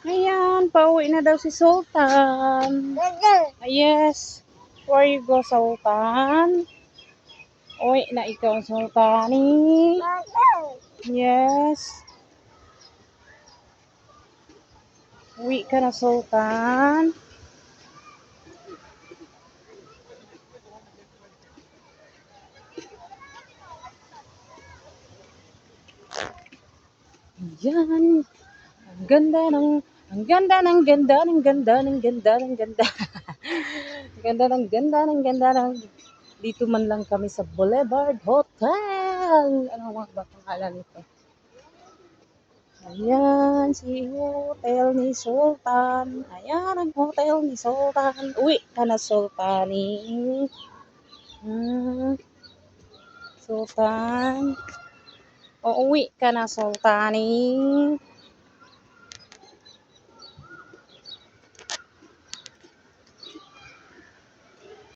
Ayan, pauwi na daw si Sultan. Yes. Where you go, Sultan? Uwi na ikaw, Sultani. Yes. Uwi ka na, Sultan. Yan. Ang ganda ng ang ganda ng ganda ng ganda ng ganda ng ganda. Ganda ng ganda ng ganda ng dito man lang kami sa Boulevard Hotel. Ano ba pangalan nito? Ayan, si hotel ni Sultan. Ayan ang hotel ni Sultan. Uwi ka na, Sultani. Sultan. O, uwi ka na, Sultani.